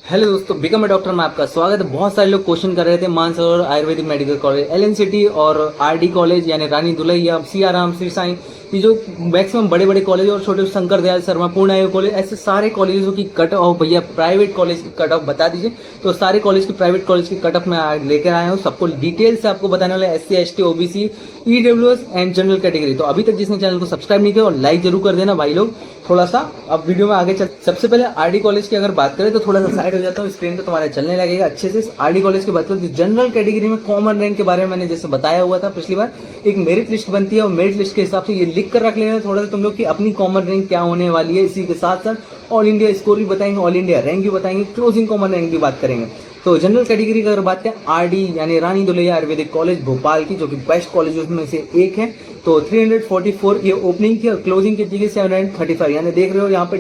Hello दोस्तों, become a doctor में आपका स्वागत है। बहुत सारे लोग क्वेश्चन कर रहे थे मानसरोवर आयुर्वेदिक मेडिकल कॉलेज, एलएनसिटी और आरडी कॉलेज यानी रानी दुलहिया, सियाराम, श्री साईं, ये जो मैक्सिमम बड़े बड़े कॉलेज और छोटे शंकर दयाल शर्मा, पूर्ण आयु कॉलेज, ऐसे सारे कॉलेजों की कट ऑफ भैया प्राइवेट कॉलेज की कट ऑफ बता दीजिए। तो सारे कॉलेज की प्राइवेट कॉलेज की कट ऑफ मैं लेकर आया हूँ, सबको डिटेल से आपको बताने वाला SC ST OBC EWS and general category. तो अभी तक जिसने चैनल को सब्सक्राइब नहीं किया और लाइक जरूर कर देना भाई लोग। थोड़ा सा अब वीडियो में आगे चल, सबसे पहले आरडी कॉलेज की अगर बात करें तो थोड़ा सा साइड हो जाता हूँ, स्क्रीन पे तुम्हारे चलने लगेगा अच्छे से। आरडी कॉलेज की बात करें तो जनरल कैटेगरी में कॉमन रैंक के बारे में मैंने जैसे बताया हुआ था पिछली बार, एक मेरिट लिस्ट बनती है और मेरिट लिस्ट के हिसाब से ये लिख कर रख लेना थोड़ा सा तुम लोग की अपनी कॉमन रैंक क्या होने वाली है। इसी के साथ साथ ऑल इंडिया स्कोर भी बताएंगे, ऑल इंडिया रैंक भी बताएंगे, क्लोजिंग कॉमन रैंक की बात करेंगे। तो जनरल कैटेगरी की अगर बात करें, आरडी यानी रानी दुलहिया आयुर्वेदिक कॉलेज भोपाल की, जो कि बेस्ट कॉलेज में से एक है, तो 344 ये ओपनिंग की और क्लोजिंग की थी 735। यानी देख रहे हो यहाँ पे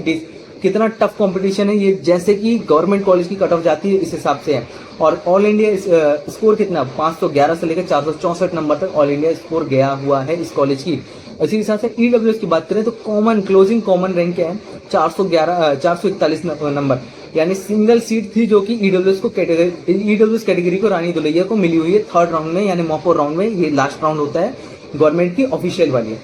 कितना टफ कंपटीशन है ये, जैसे कि गवर्नमेंट कॉलेज की कट ऑफ जाती है इस हिसाब से है। और ऑल इंडिया स्कोर कितना 511 से लेकर 464 नंबर तक ऑल इंडिया स्कोर गया हुआ है इस कॉलेज की। इसी के साथ से EWS की बात करें तो कॉमन क्लोजिंग कॉमन रैंक क्या है 441 नंबर, यानी सिंगल सीट थी जो कि EWS कैटेगरी को रानी दुलहिया को मिली हुई है थर्ड राउंड में, यानी मॉपो राउंड में। ये लास्ट राउंड होता है गवर्नमेंट की ऑफिशियल वाली।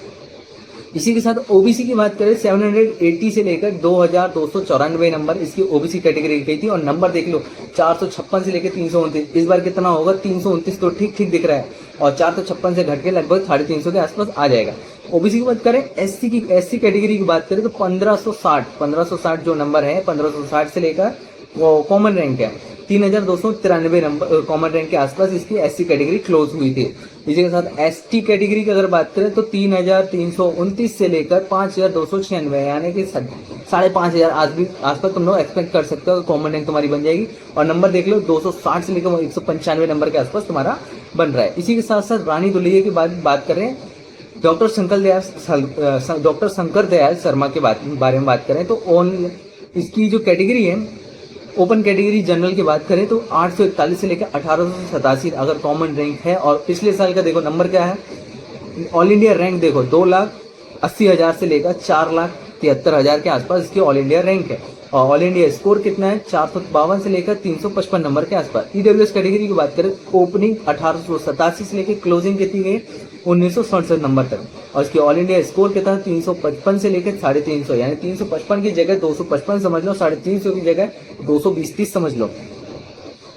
इसी के साथ ओबीसी की बात करें 780 से लेकर 2294 नंबर इसकी ओबीसी कैटेगरी गई थी। और नंबर देख लो 456 से लेकर 329, इस बार कितना होगा 329, तो ठीक ठीक दिख रहा है। और 456 से घट के लगभग 350 के आसपास आ जाएगा। ओबीसी की बात करें, एससी कैटेगरी की बात करें तो 1560 जो नंबर है 1560 से लेकर वो कॉमन रैंक है 3293 नंबर कॉमन रैंक के आसपास इसकी एससी कैटेगरी क्लोज हुई थी। इसी के साथ एसटी कैटेगरी की अगर बात करें तो 3329 से लेकर 5296, यानी कि 5500 आसपास तुम लोग एक्सपेक्ट कर सकते हो कॉमन रैंक तुम्हारी बन जाएगी। और नंबर देख लो 260 से लेकर 195 नंबर के आसपास तुम्हारा बन रहा है। इसी के साथ साथ रानी दुलहिया की बात करें, डॉक्टर शंकर दयाल शर्मा के बारे में बात करें तो इसकी जो कैटेगरी है ओपन कैटेगरी जनरल की बात करें तो 841 से लेकर 1887 अगर कॉमन रैंक है। और पिछले साल का देखो नंबर क्या है, ऑल इंडिया रैंक देखो 2,80,000 से लेकर 4,73,000 के आसपास इसकी ऑल इंडिया रैंक है। और ऑल इंडिया स्कोर कितना है 452 से लेकर 355 नंबर के आसपास। EWS कैटेगरी की बात करें ओपनिंग 1887 से लेकर क्लोजिंग कितनी गई 1967 नंबर तक। और इसकी ऑल इंडिया स्कोर कितना 355 से लेकर 350, यानी 355 की जगह 255 समझ लो, 350 की जगह 220-30 समझ लो।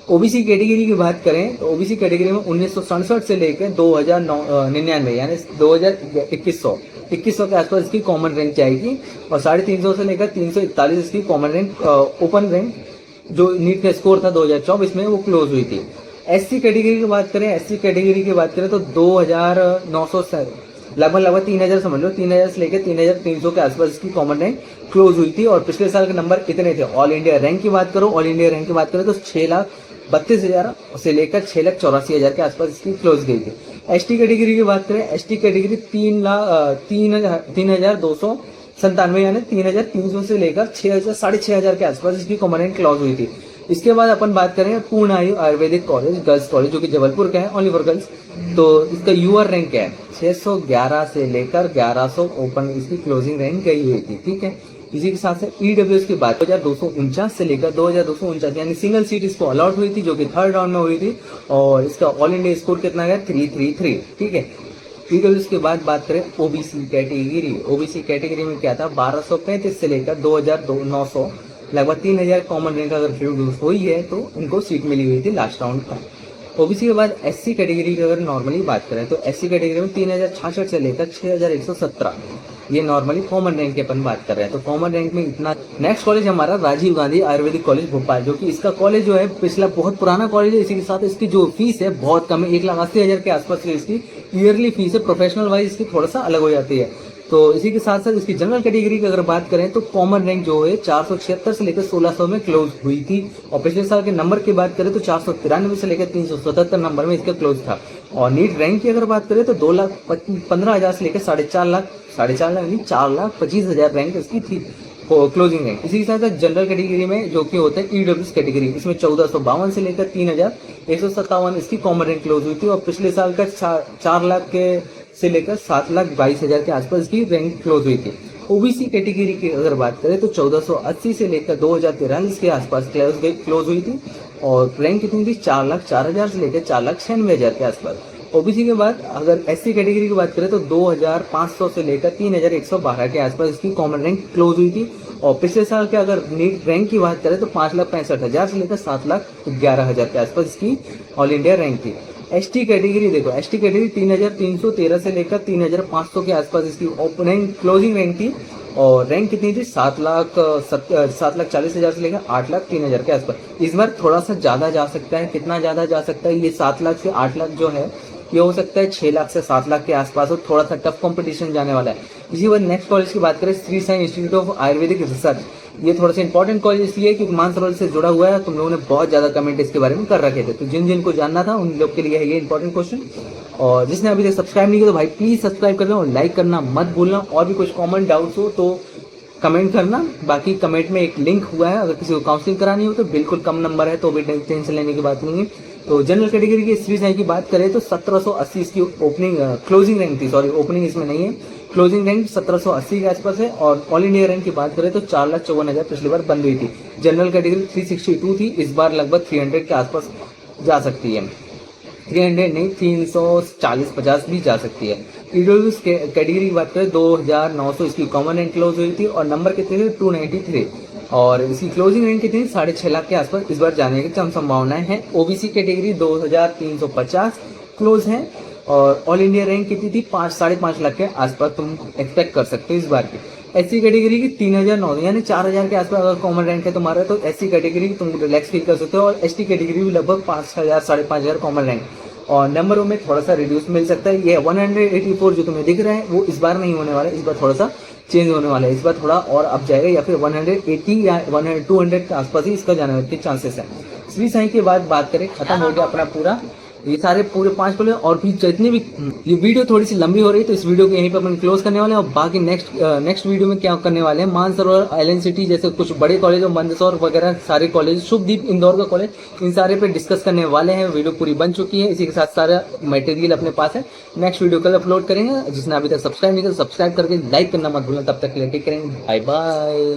ओबीसी कैटेगरी की बात करें तो ओबीसी कैटेगरी में 1967 से लेकर 2099 यानी 2100 के आसपास इसकी कॉमन रैंक जाएगी। और 350 से लेकर 341 इसकी कॉमन रैंक ओपन रैंक जो नीट का स्कोर था 2024 में वो क्लोज हुई थी। एससी कैटेगरी की बात करें तो 2900 लगभग 3000 समझ लो, 3000 से लेकर 3300 के आसपास इसकी कॉमन रैंक क्लोज हुई थी। और पिछले साल के नंबर कितने थे ऑल इंडिया रैंक की बात करो, ऑल इंडिया रैंक की बात करें तो 6,32,000 से लेकर 6,84,000 के आसपास इसकी क्लोज गई थी। एसटी कैटेगरी की बात करें, एसटी कैटेगरी 3,297 यानी 3,300 से लेकर 6,000 के आसपास इसकी कॉमन रैंक क्लोज हुई थी। इसके बाद अपन बात करें पूर्ण आयु आयुर्वेदिक कॉलेज गर्ल्स कॉलेज जो कि जबलपुर का है, ओनली फॉर गर्ल्स। तो इसका यूआर रैंक क्या है 611 से लेकर 1100 ओपन इसकी क्लोजिंग रैंक गई हुई थी, ठीक है। इसी के साथ से EWS की बात 2249 से लेकर 2249 यानी सिंगल सीट इसको अलॉट हुई थी जो कि थर्ड राउंड में हुई थी। और इसका ऑल इंडिया स्कोर कितना गया 333, ठीक है। EWS के बाद बात करें ओबीसी कैटेगरी में क्या था 1235 से लेकर 2,900 लगभग 3,000 कॉमन रैंक अगर प्रोड्यूस हुई है तो इनको सीट मिली हुई थी लास्ट राउंड का। ओबीसी के बाद एससी कैटेगरी की अगर नॉर्मली बात करें तो एससी कैटेगरी में 3,066 से लेकर 6,117 ये नॉर्मली कॉमन रैंक की अपन बात कर रहे हैं। तो कॉमन रैंक में इतना। नेक्स्ट कॉलेज हमारा राजीव गांधी आयुर्वेदिक कॉलेज भोपाल, जो कि इसका कॉलेज जो है पिछला बहुत पुराना कॉलेज है। इसी के साथ इसकी जो फीस है बहुत कम है, 1,80,000 के आसपास इसकी ईयरली फीस है। प्रोफेशनल वाइज इसकी थोड़ा सा अलग हो जाती है। तो इसी के साथ साथ इसकी जनरल कैटेगरी की अगर बात करें तो कॉमन रैंक जो है 476 से लेकर 1600 में क्लोज हुई थी। और पिछले साल के नंबर की बात करें तो 493 से लेकर 377 नंबर में इसका क्लोज था। और नीट रैंक की अगर बात करें तो 2,15,000 से लेकर 4.5 लाख 4,25,000 रैंक इसकी थी क्लोजिंग रैंक। इसी के साथ जनरल कैटेगरी में जो कि होता है EWS कैटेगरी, इसमें 1452 से लेकर 3,157 इसकी कॉमन रैंक क्लोज हुई थी। और पिछले साल का 4 लाख के से लेकर 7,22,000 के आसपास इसकी रैंक क्लोज हुई थी। ओबीसी कैटेगरी की अगर बात करें तो 1480 से लेकर 2043 के आसपास क्लोज हुई थी और रैंक कितनी थी 4,04,000 से लेकर 4,96,000 के आसपास। ओबीसी के बाद अगर एससी कैटेगरी की बात करें तो 2,500 से लेकर 3,112 के आसपास इसकी कॉमन रैंक क्लोज हुई थी। और पिछले साल के अगर नीट रैंक की बात करें तो 5,65,000 से लेकर 7,11,000 के आसपास इसकी ऑल इंडिया रैंक थी। एसटी कैटेगरी देखो, एसटी कैटेगरी 3,313 से लेकर 3,500 के आसपास इसकी ओपनिंग क्लोजिंग रैंक थी और रैंक कितनी थी 7,40,000 से लेकर 8,03,000 के आसपास। इस बार थोड़ा सा ज़्यादा जा सकता है, कितना ज़्यादा जा सकता है, ये 7 लाख से 8 लाख जो है ये हो सकता है 6 लाख से 7 लाख के आसपास और थोड़ा सा टफ कंपटीशन जाने वाला है। इसी बार नेक्स्ट कॉलेज की बात करें Shri Sai institute of Ayurvedic research, ये थोड़ा सा इंपॉर्टेंट कॉलेज इसलिए कि मानसरोवर से जुड़ा हुआ है। तुम लोगों ने बहुत ज़्यादा कमेंट इसके बारे में कर रखे थे, तो जिन जिन को जानना था उन लोग के लिए है ये इंपॉर्टेंट क्वेश्चन। और जिसने अभी तक सब्सक्राइब नहीं किया तो भाई प्लीज़ सब्सक्राइब कर लो और लाइक करना मत भूलना। और भी कुछ कॉमन डाउट्स हो तो कमेंट करना। बाकी कमेंट में एक लिंक हुआ है, अगर किसी को काउंसलिंग करानी हो तो बिल्कुल कम नंबर है, तो भी टेंशन लेने की बात नहीं है। तो जनरल कैटेगरी की श्री साई की बात करें तो 1780 इसकी ओपनिंग क्लोजिंग रैंक थी, सॉरी ओपनिंग इसमें नहीं है, क्लोजिंग रैंक 1780 के आसपास है। और ऑल इंडिया रैंक की बात करें तो 4,54,000 पिछली बार बंद हुई थी। जनरल कैटेगरी 362 थी, इस बार लगभग 300 के आसपास जा सकती है, 300 नहीं 340-50 भी जा सकती है। ईडब्ल्यूएस कैटेगरी की बात करें 2,900 इसकी कॉमन रैंक क्लोज हुई थी और नंबर कितने थे 293 और इसकी क्लोजिंग रैंक कितनी 6.5 लाख के आसपास इस बार जाने की कम संभावनाएं हैं। ओबीसी कैटेगरी 2,350 क्लोज है और ऑल इंडिया रैंक कितनी थी 5-5.5 लाख के आसपास तुम एक्सपेक्ट कर सकते हो इस बार की। एससी कैटेगरी की 3,900 यानी 4,000 के आसपास अगर कॉमन रैंक है तुम्हारा तो एससी कैटेगरी की तुम रिलैक्स फील कर सकते हो। और एसटी कैटेगरी भी लगभग 5,000-5,500 कॉमन रैंक और नंबरों में थोड़ा सा रिड्यूस मिल सकता है। ये 184 जो तुम्हें दिख रहा है वो इस बार नहीं होने वाला है, इस बार थोड़ा सा चेंज होने वाला है, इस बार थोड़ा और अप जाएगा या फिर 180 या 200 के आसपास ही इसका जाने के चांसेस है। श्री साई के बाद बात करें, खत्म हो गया अपना पूरा ये सारे पूरे 5 कॉलेज और भी जितने भी। ये वीडियो थोड़ी सी लंबी हो रही है तो इस वीडियो को यहीं पर अपन क्लोज करने वाले हैं और बाकी नेक्स्ट वीडियो में क्या करने वाले हैं, मानसरोवर आइलैंड सिटी जैसे कुछ बड़े कॉलेज और मंदसौर वगैरह सारे कॉलेज, शुभदीप इंदौर का कॉलेज, इन सारे पे डिस्कस करने वाले हैं। वीडियो पूरी बन चुकी है, इसी के साथ सारा मटेरियल अपने पास है, नेक्स्ट वीडियो कल अपलोड करेंगे। जिसने अभी तक सब्सक्राइब नहीं किया सब्सक्राइब करके लाइक करना मत भूलना। तब तक के लिए टेक करेंगे, बाय बाय।